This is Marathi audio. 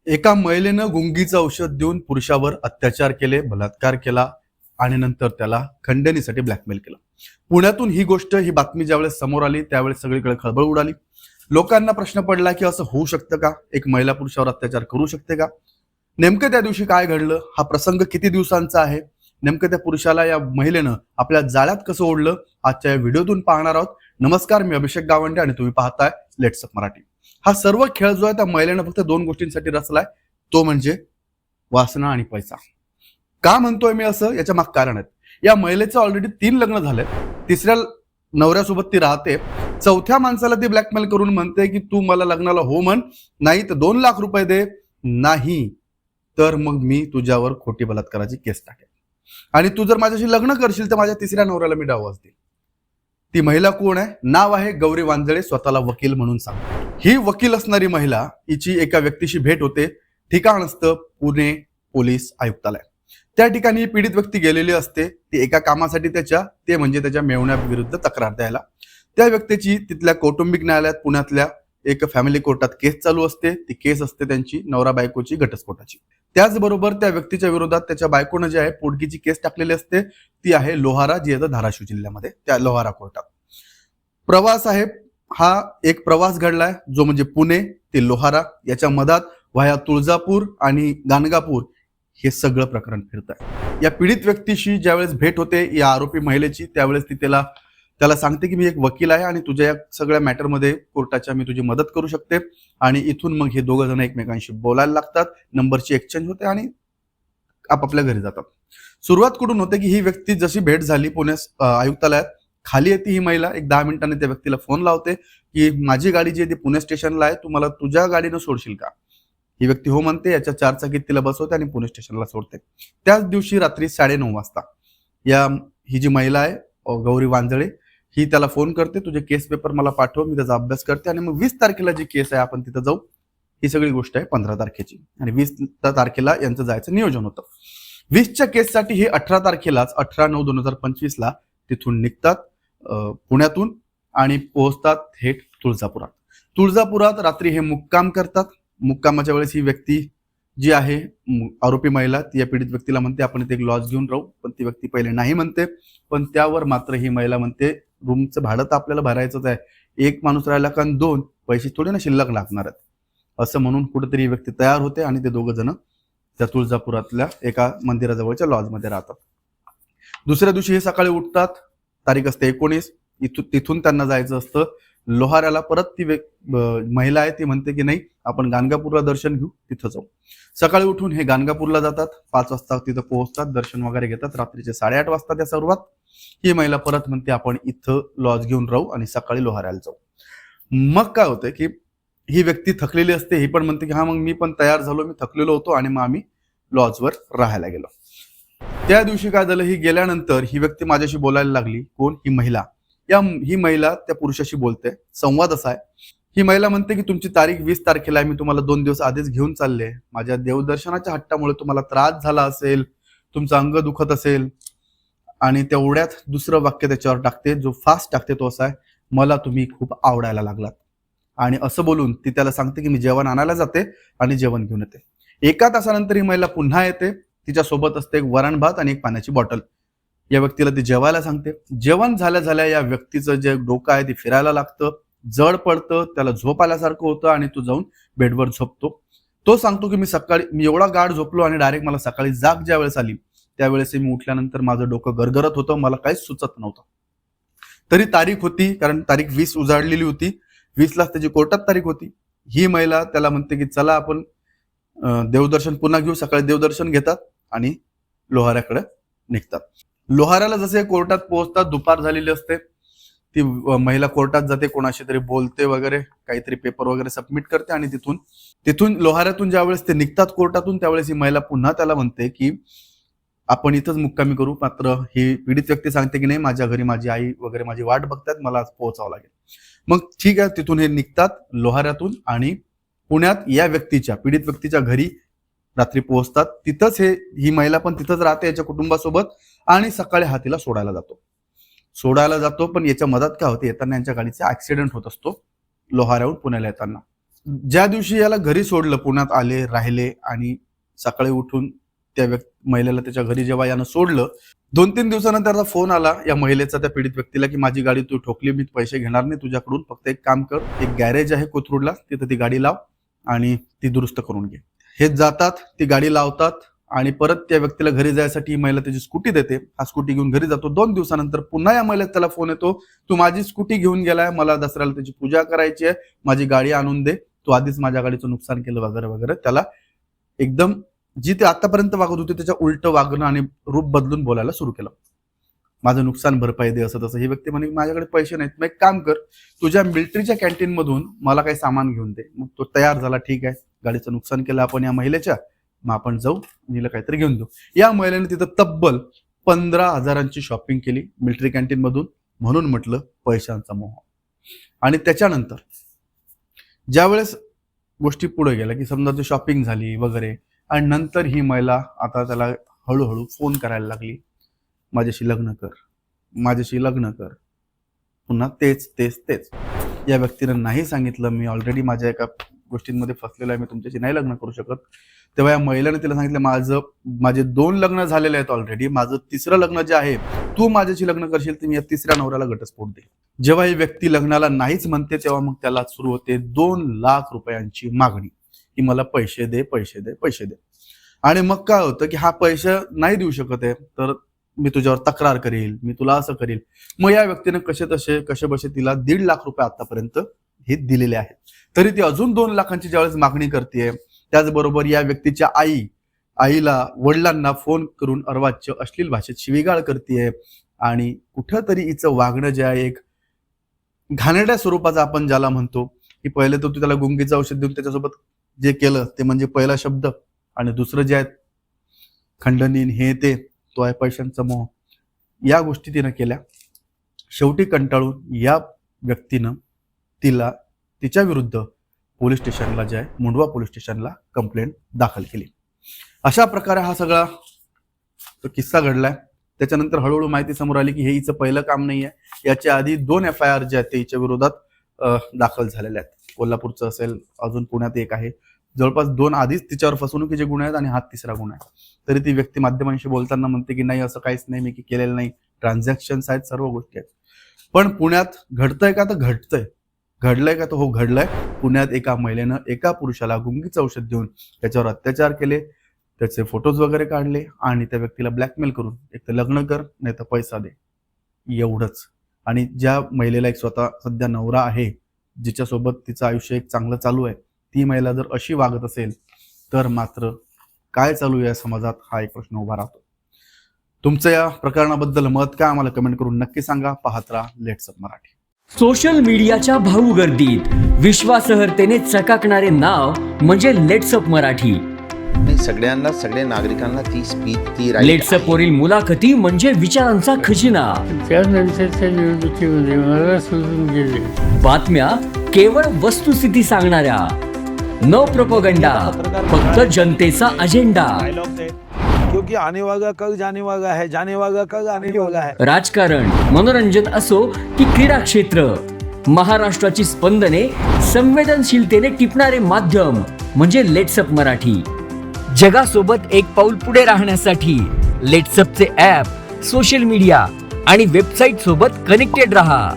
एका महिलेनं गुंगीचं औषध देऊन पुरुषावर अत्याचार केले, बलात्कार केला आणि नंतर त्याला खंडणीसाठी ब्लॅकमेल केलं. पुण्यातून ही बातमी ज्यावेळेस समोर आली त्यावेळेस सगळीकडे खळबळ उडाली. लोकांना प्रश्न पडला की असं होऊ शकतं का? एक महिला पुरुषावर अत्याचार करू शकते का? नेमकं त्या दिवशी काय घडलं? हा प्रसंग किती दिवसांचा आहे? नेमकं त्या पुरुषाला या महिलेनं आपल्या जाळ्यात कसं ओढलं? आजच्या या व्हिडिओतून पाहणार आहोत. नमस्कार, मी अभिषेक गावंडे आणि तुम्ही पाहताय लेट्स अप मराठी. हा सर्व खेळ जो आहे त्या महिलेनं फक्त दोन गोष्टींसाठी रचलाय, तो म्हणजे वासना आणि पैसा. का म्हणतोय मी असं? याच्या माग कारण आहेत. या महिलेचं ऑलरेडी 3 लग्न झाले. तिसऱ्या नवऱ्यासोबत ती राहते. चौथ्या माणसाला ती ब्लॅकमेल करून म्हणते की तू मला लग्नाला हो म्हण, नाही तर 2 लाख रुपये दे, नाही तर मग मी तुझ्यावर खोटी बलात्काराची केस टाकेन आणि तू जर माझ्याशी लग्न करशील तर माझ्या तिसऱ्या नवऱ्याला मी डावस देईन. ती महिला कोण आहे? नाव आहे गौरी वांजळे. स्वतःला वकील म्हणून सांगते. ही वकील असणारी महिला, हिची एका व्यक्तीशी भेट होते. ठिकाण असतं पुणे पोलीस आयुक्तालय. त्या ठिकाणी पीडित व्यक्ती गेलेली असते. ती एका कामासाठी ते म्हणजे त्याच्या मेव्हण्याविरुद्ध तक्रार द्यायला. त्या व्यक्तीची तिथल्या कौटुंबिक न्यायालयात पुण्यातल्या एक फॅमिली कोर्टात केस चालू असते. ती केस असते त्यांची नवरा बायकोची घटस्फोटाची. त्याचबरोबर त्या व्यक्तीच्या विरोधात त्याच्या बायकोनं जे आहे पोटगीची केस टाकलेली असते. ती आहे लोहारा, जी येतं धाराशिव जिल्ह्यामध्ये, त्या लोहारा कोर्टात. प्रवास आहे, हा एक प्रवास घडलाय जो म्हणजे पुणे ते लोहारा, याच्या मधात व्हाया तुळजापूर आणि गाणगापूर हे सगळं प्रकरण फिरत आहे. या पीडित व्यक्तीशी ज्यावेळेस भेट होते या आरोपी महिलेची, त्यावेळेस ती त्याला सांगते की मी एक वकील आहे आणि तुझ्या या सगळ्या मॅटरमध्ये कोर्टाच्या मी तुझी मदत करू शकते. आणि इथून मग हे दोघं जण एकमेकांशी बोलायला लागतात. नंबरची एक्सचेंज होते आणि आपापल्या घरी जातात. सुरुवात कुठून होते की ही व्यक्ती जशी भेट झाली पुणे आयुक्तालयात, खाली येते ही महिला. एक 10 मिनिटांनी त्या व्यक्तीला फोन लावते की माझी गाडी जी आहे ती पुणे स्टेशनला आहे, तू मला तुझ्या गाडीनं सोडशील का? ही व्यक्ती हो म्हणते. याच्या 4 चाकीत तिला बसवते आणि पुणे स्टेशनला सोडते. त्याच दिवशी रात्री 9:30 वाजता ही जी महिला आहे गौरी वांजळे, ही त्याला फोन करते, तुझे केस पेपर मला पाठव, मी त्याचा अभ्यास करते आणि मग 20 तारखेला जी केस आहे आपण तिथं जाऊ. ही सगळी गोष्ट आहे 15 तारखेची आणि 20 तारखेला यांचं जायचं नियोजन होतं. 20च्या केससाठी हे 18 तारखेलाच 18/9/2025 ला तिथून निघतात पुण्यातून आणि पोहोचतात थेट तुळजापुरात. तुळजापुरात रात्री हे मुक्काम करतात. मुक्कामाच्या वेळेस ही व्यक्ती जी आहे आरोपी महिला, ती या पीडित व्यक्तीला म्हणते आपण इथे एक लॉज घेऊन राहू, पण ती व्यक्ती पहिले नाही म्हणते. पण त्यावर मात्र ही महिला म्हणते रूमचं भाडं तर आपल्याला भरायचंच आहे, एक माणूस राहिला का 2 पैसे थोडे ना शिल्लक लागणार आहेत, असं म्हणून कुठेतरी ही व्यक्ती तयार होते आणि ते दोघं जण त्या तुळजापुरातल्या एका मंदिराजवळच्या लॉजमध्ये राहतात. दुसऱ्या दिवशी हे सकाळी उठतात. तारीख असते 19. तिथून त्यांना जायचं असतं लोहाऱ्याला. परत ती महिला आहे ती म्हणते की नाही आपण गाणगापूरला दर्शन घेऊ, तिथं जाऊ. सकाळी उठून हे गाणगापूरला जातात. 5 वाजता तिथं पोहोचतात, दर्शन वगैरे घेतात. रात्रीचे 8:30 वाजता त्या सर्वात ही महिला परत म्हणते आपण इथं लॉज घेऊन राहू आणि सकाळी लोहाऱ्याला जाऊ. मग काय होतं की ही व्यक्ती थकलेली असते. ही पण म्हणते की हा मग मी पण तयार झालो, मी थकलेलो होतो आणि मग आम्ही लॉजवर राहायला गेलो. त्या दिवशी काय झालं, ही गेल्यानंतर ही व्यक्ती माझ्याशी बोलायला लागली. कोण? ही महिला. ही महिला त्या पुरुषाशी बोलते. संवाद असा आहे, ही महिला म्हणते की तुमची तारीख 20 तारखेला आहे, मी तुम्हाला 2 दिवस आधीच घेऊन चालले. माझ्या देवदर्शनाच्या हट्टामुळे तुम्हाला त्रास झाला असेल, तुमचं अंग दुखत असेल. आणि तेवढ्यात दुसरं वाक्य त्याच्यावर टाकते, जो फास्ट टाकते तो असा आहे, मला तुम्ही खूप आवडायला लागलात. आणि असं बोलून ती त्याला सांगते की मी जेवण आणायला जाते आणि जेवण घेऊन येते. 1 तासानंतर ही महिला पुन्हा येते. तिच्या सोबत असते एक वरण भात आणि एक पाण्याची बॉटल. या व्यक्तीला ती जेवायला सांगते. जेवण झाल्या या व्यक्तीचं जे डोकं आहे ते फिरायला लागतं, जड पडतं, त्याला झोप आल्यासारखं होतं आणि तो जाऊन बेडवर झोपतो. तो सांगतो की मी एवढा गाढ झोपलो आणि डायरेक्ट मला सकाळी जाग ज्या वेळेस आली त्यावेळेस मी उठल्यानंतर माझं डोकं गरगरत होतं, मला काहीच सुचत नव्हतं. तरी तारीख होती, कारण तारीख 20 उजाडलेली होती. 20लाच त्याची कोर्टात तारीख होती. ही महिला त्याला म्हणते की चला आपण देवदर्शन पुन्हा घेऊ. सकाळी देवदर्शन घेतात आणि लोहाऱ्याकडे निघतात. लोहाऱ्याला जसे कोर्टात पोहोचतात, दुपार झालेली असते. ती महिला कोर्टात जाते, कोणाशी तरी बोलते वगैरे, काहीतरी पेपर वगैरे सबमिट करते आणि तिथून लोहाऱ्यातून ज्यावेळेस ते निघतात कोर्टातून त्यावेळेस ही महिला पुन्हा त्याला म्हणते की आपण इथंच मुक्कामी करू. मात्र ही पीडित व्यक्ती सांगते की नाही, माझ्या घरी माझी आई वगैरे माझी वाट बघतात, मला आज पोहोचावं लागेल. मग ठीक आहे, तिथून हे निघतात लोहाऱ्यातून आणि पुण्यात या व्यक्तीच्या पीडित व्यक्तीच्या घरी रात्री पोहोचतात. तिथंच ही महिला पण तिथंच राहते याच्या कुटुंबासोबत आणि सकाळी हा तिला सोडायला जातो. पण याच्या मदत काय होते, येताना यांच्या गाडीचा ऍक्सिडेंट होत असतो लोहाऱ्याहून पुण्याला येताना. ज्या दिवशी याला घरी सोडलं, पुण्यात आले, राहिले आणि सकाळी उठून त्या महिलेला त्याच्या घरी जेव्हा यानं सोडलं, 2-3 दिवसानंतर त्याचा फोन आला या महिलेचा त्या पीडित व्यक्तीला की माझी गाडी तू ठोकली, मी पैसे घेणार नाही तुझ्याकडून, फक्त एक काम कर, एक गॅरेज आहे कोथरूडला, तिथं ती गाडी लाव आणि ती दुरुस्त करून घे. हे जातात, ती गाडी लावतात आणि परत त्या व्यक्तीला घरी जायसाठी ही महिला त्याची स्कूटी देते. हा स्कूटी घेऊन घरी जातो. 2 दिवसानंतर पुन्हा या महिलेचा त्याला फोन येतो, तू माझी स्कूटी घेऊन गेलाय, मला दसऱ्याला त्याची पूजा करायची आहे, माझी गाडी आणून दे, तू आधीच माझ्या गाडीचं नुकसान केलं वगैरे वगैरे. त्याला एकदम जी ते आतापर्यंत वागत होती त्याच्या उलट वागणं आणि रूप बदलून बोलायला सुरू केलं. माझं नुकसान भरपाई दे, असं तसं. ही व्यक्ती म्हणे माझ्याकडे पैसे नाहीत, मग एक काम कर, तुझ्या मिलिटरीच्या कॅन्टीन मधून मला काही सामान घेऊन दे. मग तो तयार झाला, ठीक आहे, गाडीचं नुकसान केलं आपण या महिलेच्या, मग आपण जाऊ हिला काहीतरी घेऊन देऊ. या महिलेने तिथं तब्बल 15,000ची शॉपिंग केली मिलिटरी कॅन्टीन मधून. म्हणून म्हटलं पैशांचा मोह. आणि त्याच्यानंतर ज्यावेळेस गोष्टी पुढे गेल्या की समजा ती शॉपिंग झाली वगैरे, आणि नंतर ही महिला आता त्याला हळूहळू फोन करायला लागली, माझ्याशी लग्न कर, माझ्याशी लग्न कर. पुन्हा तेच तेच तेच. या व्यक्तीनं नाही सांगितलं मी ऑलरेडी माझ्या एका गोष्टींमध्ये फसलेलो आहे, मी तुमच्याशी नाही लग्न करू शकत. तेव्हा या महिलेने तिला सांगितलं माझे 2 लग्न झालेले आहेत ऑलरेडी, माझं 3रं लग्न जे आहे, तू माझ्याशी लग्न करशील तर मी या 3ऱ्या नवऱ्याला घटस्फोट दे. जेव्हा ही व्यक्ती लग्नाला नाहीच म्हणते तेव्हा मग त्याला सुरू होते 2 लाख रुपयांची मागणी की मला पैसे दे, पैसे दे, पैसे दे. आणि मग काय होतं की हा पैसे नाही देऊ शकत आहे तर मी तुझ्यावर तक्रार करील, मी तुला असं करील. मग या व्यक्तीने कसे बसे तिला 1.5 लाख रुपये आतापर्यंत हे दिलेले आहेत. तरी ती अजून 2 लाखांची ज्यावेळेस मागणी करते, त्याचबरोबर या व्यक्तीच्या आईला, वडिलांना फोन करून अर्वाच्य अश्लील भाषेत शिवीगाळ करते. आणि कुठंतरी हिचं वागणं जे आहे एक घाणेरड्या स्वरूपाचं आपण ज्याला म्हणतो की पहिले तर तू त्याला गुंगीचं औषध देऊन त्याच्यासोबत जे केलं ते म्हणजे पहिला शब्द, आणि दुसरं जे आहे खंडनीन हे ते, तो आहे पैशांचा मोह. या गोष्टी तिनं केल्या. शेवटी कंटाळून या व्यक्तीनं तिच्या विरुद्ध पोलीस स्टेशनला जे आहे मुंडवा पोलीस स्टेशनला कंप्लेंट दाखल केली. अशा प्रकारे हा सगळा तो किस्सा घडलाय. त्याच्यानंतर हळूहळू माहिती समोर आली की हे हिचं पहिलं काम नाहीये. याच्या आधी 2 FIR जे आहेत ते हिच्या विरोधात दाखल झालेले आहेत. कोल्हापूरचं असेल, अजून पुण्यात एक आहे. जवळपास 2 आधीच तिच्यावर फसवणुकीचे गुन्हे आहेत आणि हा 3रा गुन्हा आहे. तरी ती व्यक्ती माध्यमांशी बोलताना म्हणते की नाही, असं काहीच नाही, मी केलेलं नाही, ट्रान्झॅक्शन्स आहेत, सर्व गोष्टी आहेत. पण पुण्यात घडतंय का तर घडतंय, घडलंय का तर हो घडलंय. पुण्यात एका महिलेनं एका पुरुषाला गुंगीचं औषध देऊन त्याच्यावर अत्याचार केले, त्याचे फोटोज वगैरे काढले आणि त्या व्यक्तीला ब्लॅकमेल करून एक तर लग्न कर नाही तर पैसा दे, एवढंच. आणि ज्या महिलेला एक स्वतः सध्या नवरा आहे, जिच्यासोबत तिचं आयुष्य एक चांगलं चालू आहे, ती महिला जर अशी वागत असेल तर मात्र काय चालू आहे या समाजात, हा एक प्रश्न उभा राहतो. तुमचं या प्रकरणाबद्दल मत काय, आम्हाला कमेंट करून नक्की सांगा. पाहत राहा लेट्स अप मराठी. सोशल मीडियाच्या भाऊ गर्दीत विश्वासार्हतेने चकाकणारे नाव म्हणजे लेट्स अप मराठी. सगळ्यांना, सगळ्या नागरिकांना ती स्पीच, ती लेट्स अप वरील मुलाखती म्हणजे विचारांचा खजिना. त्यानंतरच्या निवडणुकीमध्ये मला सोडून गेले. बातम्या केवळ वस्तुस्थिती सांगणाऱ्या, न प्रोपगंडा, फक्त जनतेचा अजेंडा. क्योंकि आने वाला कल जाने वाला है, जाने वाला कल आने वाला है. राजकारण, मनोरंजन असो की क्रीडा क्षेत्र, महाराष्ट्राची स्पंदने संवेदनशीलतेने टिपणारे माध्यम म्हणजे लेट्स अप मराठी. जगासोबत एक पाऊल पुढे राहण्यासाठी लेट्स अपचे ॲप, सोशल मीडिया आणि वेबसाईट सोबत कनेक्टेड रहा.